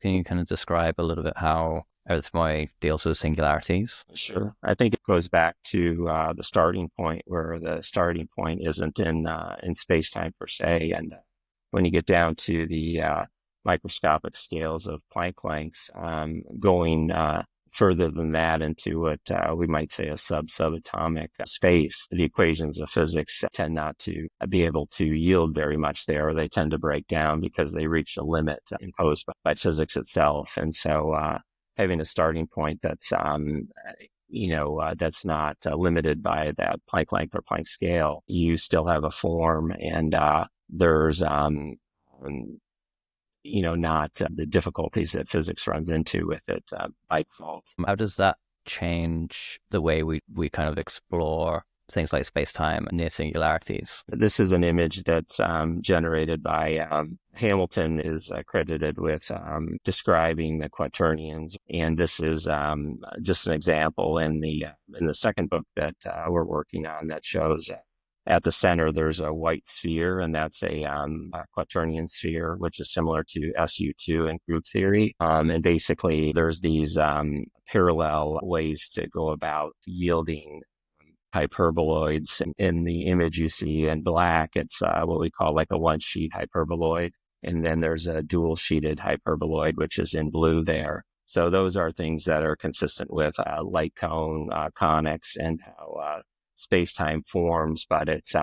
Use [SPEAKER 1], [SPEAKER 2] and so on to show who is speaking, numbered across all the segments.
[SPEAKER 1] Can you kind of describe a little bit how Earth's deals with singularities?
[SPEAKER 2] Sure. I think it goes back to the starting point, where the starting point isn't in space-time per se. And when you get down to the microscopic scales of Planck lengths, going further than that into what we might say a subatomic space, the equations of physics tend not to be able to yield very much there. They tend to break down because they reach a limit imposed by physics itself. And so having a starting point that's not limited by that Planck length or Planck scale, you still have a form, and there's not the difficulties that physics runs into with it by default.
[SPEAKER 1] How does that change the way we kind of explore things like space-time and near singularities?
[SPEAKER 2] This is an image that's generated by Hamilton is credited with describing the quaternions, and this is just an example in the second book that we're working on that shows at the center there's a white sphere, and that's a quaternion sphere, which is similar to SU2 in group theory. And basically, there's these parallel ways to go about yielding hyperboloids. In the image you see in black, it's what we call like a one-sheet hyperboloid. And then there's a dual-sheeted hyperboloid, which is in blue there. So those are things that are consistent with light cone conics and how space-time forms, but it's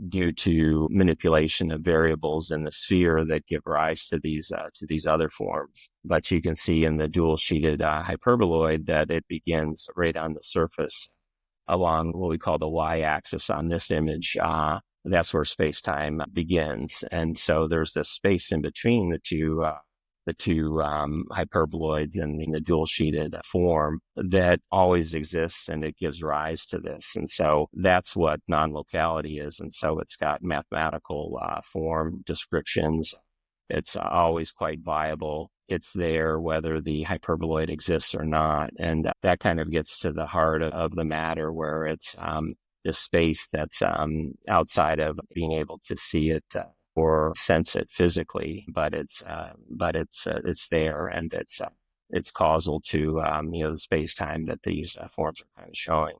[SPEAKER 2] due to manipulation of variables in the sphere that give rise to these other forms. But you can see in the dual-sheeted hyperboloid that it begins right on the surface along what we call the y-axis on this image. That's where space-time begins, and so there's this space in between the two hyperboloids and the dual-sheeted form that always exists, and it gives rise to this. And so that's what non-locality is. And so it's got mathematical form descriptions. It's always quite viable. It's there whether the hyperboloid exists or not. And that kind of gets to the heart of the matter, where it's this space that's outside of being able to see it or sense it physically, but it's there, and it's causal to the space time that these forms are kind of showing.